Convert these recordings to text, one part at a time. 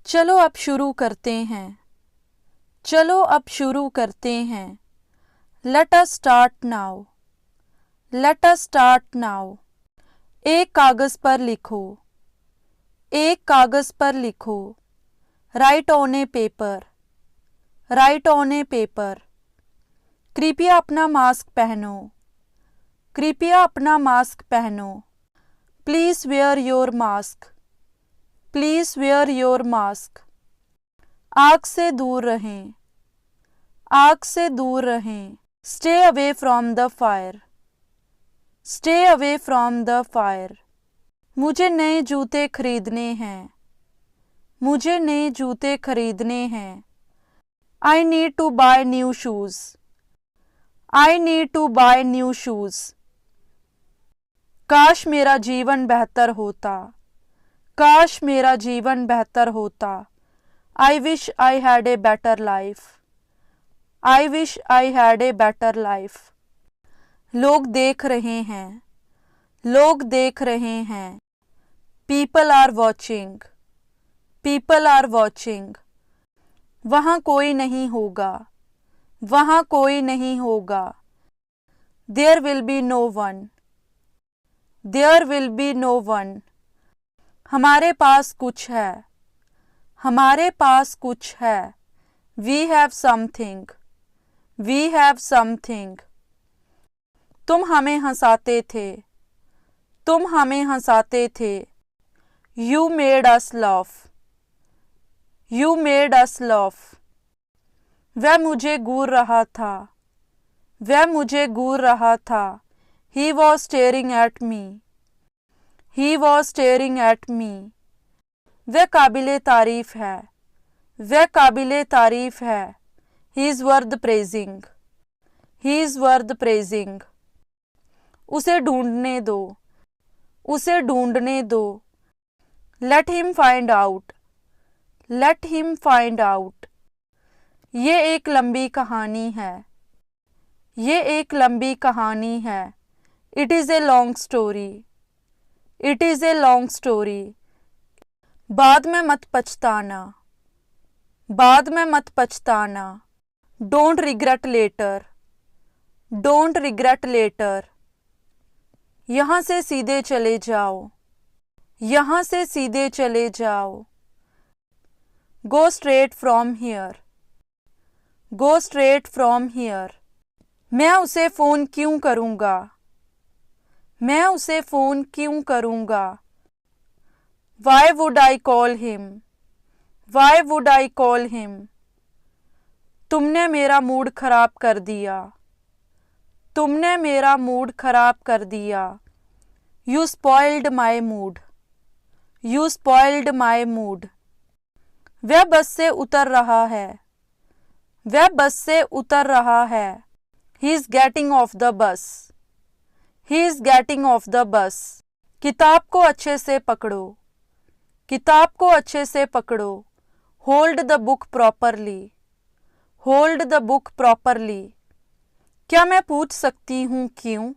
चलो अब शुरू करते हैं। चलो अब शुरू करते हैं। Let us start now. Let us start now. एक कागज पर लिखो। एक कागज पर लिखो। Write on a paper. Write on a paper. कृपया अपना मास्क पहनो। कृपया अपना मास्क पहनो। Please wear your mask. Please wear your mask. आग से दूर रहें। आग से दूर रहें। Stay away from the fire. Stay away from the fire. मुझे नए जूते खरीदने हैं। मुझे नए जूते खरीदने हैं। I need to buy new shoes. I need to buy new shoes. काश मेरा जीवन बेहतर होता। काश मेरा जीवन बेहतर होता। I wish I had a better life. I wish I had a better life. लोग देख रहे हैं। लोग देख रहे हैं। People are watching. People are watching. वहाँ कोई नहीं होगा। वहाँ कोई नहीं होगा। There will be no one. There will be no one. हमारे पास कुछ है। हमारे पास कुछ है। We have something. We have something. तुम हमें हंसाते थे। तुम हमें हंसाते थे। You made us laugh. You made us laugh. वह मुझे घूर रहा था। वह मुझे घूर रहा था। He was staring at me. He was staring at me. वह काबिले तारीफ है। वह काबिले तारीफ है। He is worth praising. He is worth praising. उसे ढूंढने दो। उसे ढूंढने दो। Let him find out. Let him find out. ये एक लंबी कहानी है। ये एक लंबी कहानी है। It is a long story. It is a long story. बाद में मत पछताना। बाद में मत पछताना। Don't regret later. Don't regret later. यहाँ से सीधे चले जाओ। यहाँ से सीधे चले जाओ। Go straight from here. Go straight from here. मैं उसे फ़ोन क्यों करूँगा? मैं उसे फ़ोन क्यों करूँगा? Why would I call him? Why would I call him? तुमने मेरा मूड खराब कर दिया। तुमने मेरा मूड खराब कर दिया। You spoiled my mood. You spoiled my mood. वह बस से उतर रहा है। वह बस से उतर रहा है। He is getting off the bus. He is getting off the bus. किताब को अच्छे से पकड़ो। किताब को अच्छे से पकड़ो। Hold the book properly. Hold the book properly. क्या मैं पूछ सकती हूँ क्यों?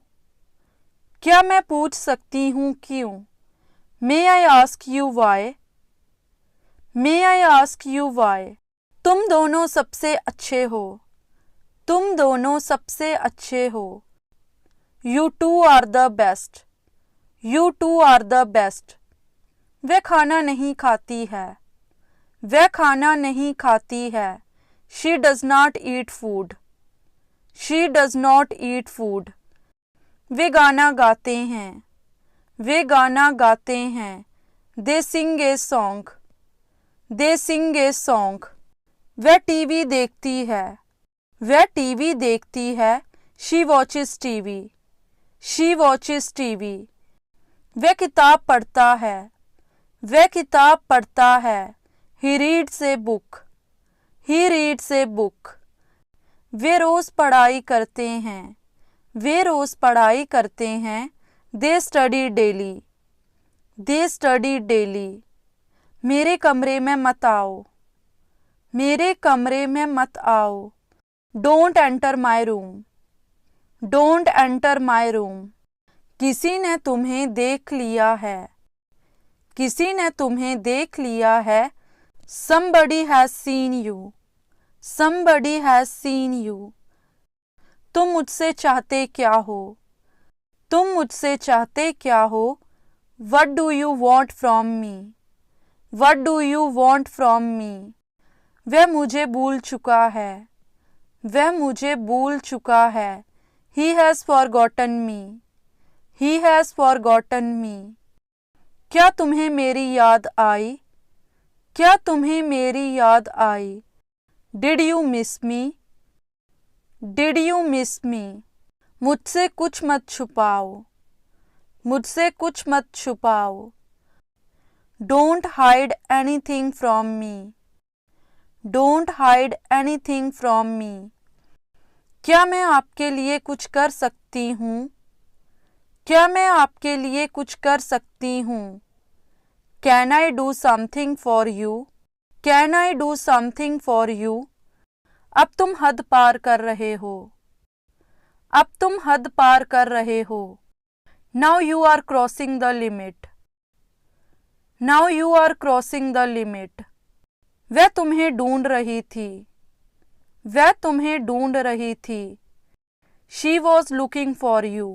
क्या मैं पूछ सकती हूँ क्यों? May I ask you why? May I ask you why? तुम दोनों सबसे अच्छे हो। तुम दोनों सबसे अच्छे हो। You two are the best. You two are the best. वह खाना नहीं खाती है। वह खाना नहीं खाती है। She does not eat food. She does not eat food. वे गाना गाते हैं। वे गाना गाते हैं। They sing a song. They sing a song. वह टीवी देखती है। वह टीवी देखती है। She watches TV. She watches TV. वह किताब पढ़ता है। वह किताब पढ़ता है। He reads a book. He reads a book. वे रोज़ पढ़ाई करते हैं। वे रोज़ पढ़ाई करते हैं। They study daily. They study daily. मेरे कमरे में मत आओ। मेरे कमरे में मत आओ। Don't enter my room. Don't enter my room. किसी ने तुम्हें देख लिया है। किसी ने तुम्हें देख लिया है। Somebody has seen you. Somebody has seen you. तुम मुझसे चाहते क्या हो? तुम मुझसे चाहते क्या हो? What do you want from me? What do you want from me? वह मुझे भूल चुका है. वह मुझे भूल चुका है. He has forgotten me. He has forgotten me. क्या तुम्हें मेरी याद आई? क्या तुम्हें मेरी याद आई? Did you miss me? Did you miss me? मुझसे कुछ मत छुपाओ. मुझसे कुछ मत छुपाओ. Don't hide anything from me. Don't hide anything from me. क्या मैं आपके लिए कुछ कर सकती हूँ? क्या मैं आपके लिए कुछ कर सकती हूँ? Can I do something for you? Can I do something for you? अब तुम हद पार कर रहे हो. अब तुम हद पार कर रहे हो. Now you are crossing the limit. Now you are crossing the limit. वह तुम्हें ढूंढ रही थी. वह तुम्हें ढूंढ रही थी. She was looking for you.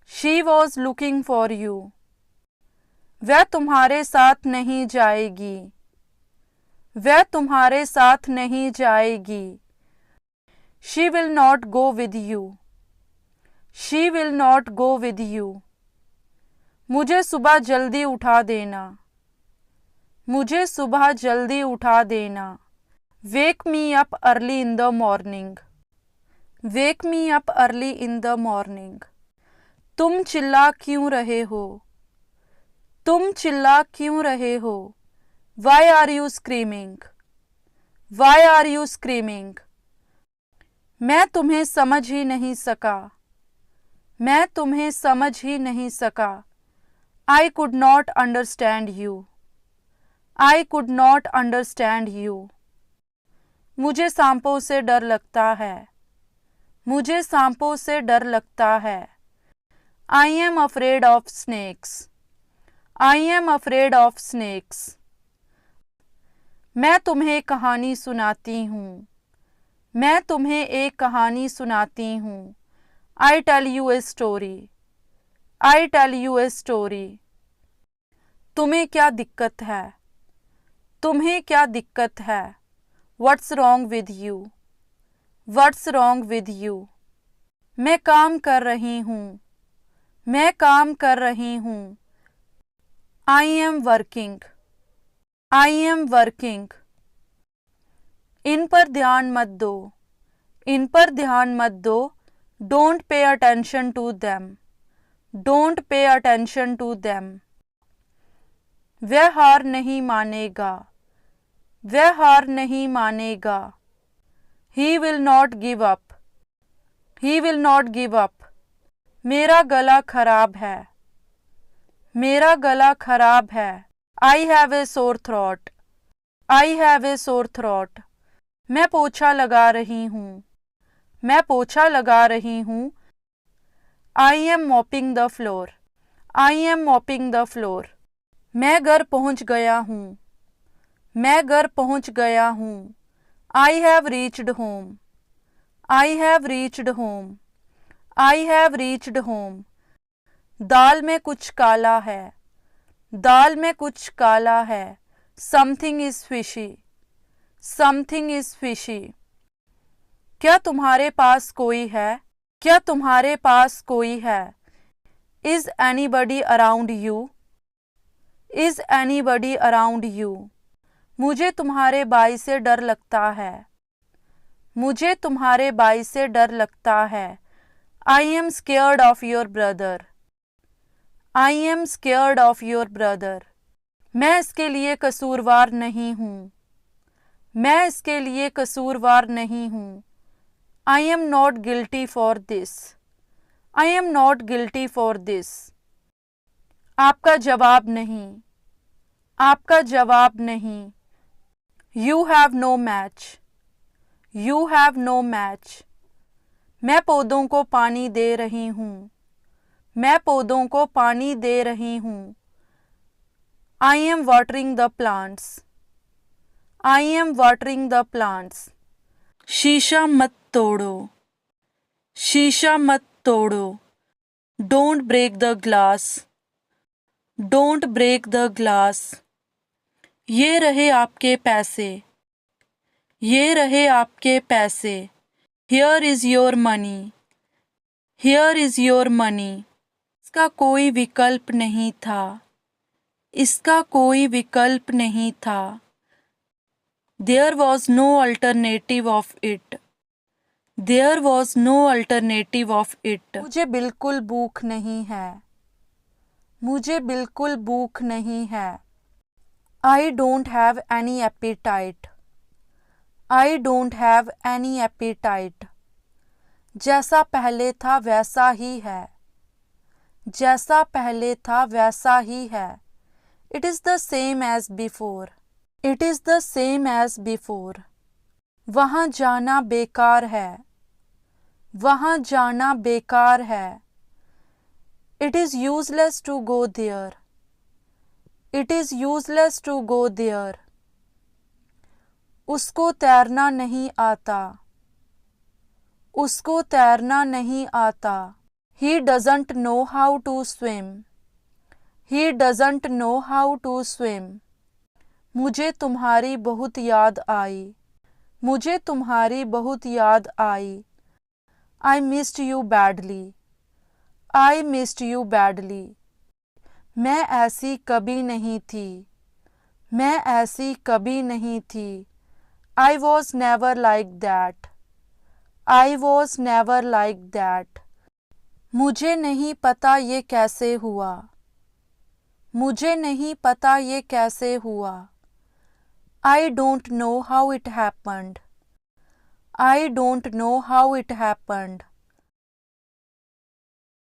She was looking for you. वह तुम्हारे साथ नहीं जाएगी. वह तुम्हारे साथ नहीं जाएगी. She will not go with you. She will not go with you. मुझे सुबह जल्दी उठा देना. मुझे सुबह जल्दी उठा देना. Wake me up early in the morning. Wake me up early in the morning. तुम चिल्ला क्यों रहे हो? तुम चिल्ला क्यों रहे हो? Why are you screaming? Why are you screaming? मैं तुम्हें समझ ही नहीं सका. मैं तुम्हें समझ ही नहीं सका. I could not understand you. I could not understand you. मुझे सांपों से डर लगता है. मुझे सांपों से डर लगता है. I am afraid of snakes. I am afraid of snakes. मैं तुम्हें कहानी सुनाती हूँ. मैं तुम्हें एक कहानी सुनाती हूँ. I tell you a story. I tell you a story. तुम्हें क्या दिक्कत है? तुम्हें क्या दिक्कत है? What's wrong with you? What's wrong with you? मैं काम कर रही हूँ. मैं काम कर रही हूँ. I am working. I am working. इन पर ध्यान मत दो. इन पर ध्यान मत दो. Don't pay attention to them. Don't pay attention to them. वह हार नहीं मानेगा. वह हार नहीं मानेगा. He will not give up. He will not give up. मेरा गला खराब है. मेरा गला खराब है. I have a sore throat. I have a sore throat. मैं पोछा लगा रही हूँ. मैं पोछा लगा रही हूँ. I am mopping the floor. I am mopping the floor. मैं घर पहुँच गया हूँ. मैं घर पहुँच गया हूँ. I have reached home. I have reached home. I have reached home. दाल में कुछ काला है. दाल में कुछ काला है. Something is fishy. Something is fishy. क्या तुम्हारे पास कोई है? क्या तुम्हारे पास कोई है? Is anybody around you? Is anybody around you? मुझे तुम्हारे भाई से डर लगता है. मुझे तुम्हारे भाई से डर लगता है. I am scared of your brother. I am scared of your brother. मैं इसके लिए कसूरवार नहीं हूँ. मैं इसके लिए कसूरवार नहीं हूँ. I am not guilty for this. I am not guilty for this. आपका जवाब नहीं. आपका जवाब नहीं. You have no match. You have no match. मैं पौधों को पानी दे रही हूँ. मैं पौधों को पानी दे रही हूँ. I am watering the plants. I am watering the plants. शीशा मत तोड़ो. शीशा मत तोड़ो. Don't break the glass. Don't break the glass. ये रहे आपके पैसे. ये रहे आपके पैसे. Here is your money. Here is your money. इसका कोई विकल्प नहीं था. इसका कोई विकल्प नहीं था. There was no alternative of it. There was no alternative of it. मुझे बिल्कुल भूख नहीं है. मुझे बिल्कुल भूख नहीं है. I don't have any appetite. I don't have any appetite. जैसा पहले था वैसा ही है. जैसा पहले था वैसा ही है. It is the same as before. It is the same as before. वहाँ जाना बेकार है. वहाँ जाना बेकार है. It is useless to go there. It is useless to go there. उसको तैरना नहीं आता. उसको तैरना नहीं आता. He doesn't know how to swim. He doesn't know how to swim. मुझे तुम्हारी बहुत याद आई. मुझे तुम्हारी बहुत याद आई. I missed you badly. I missed you badly. मैं ऐसी कभी नहीं थी. मैं ऐसी कभी नहीं थी. I was never like that. I was never like that. मुझे नहीं पता ये कैसे हुआ. मुझे नहीं पता ये कैसे हुआ. I don't know how it happened. I don't know how it happened.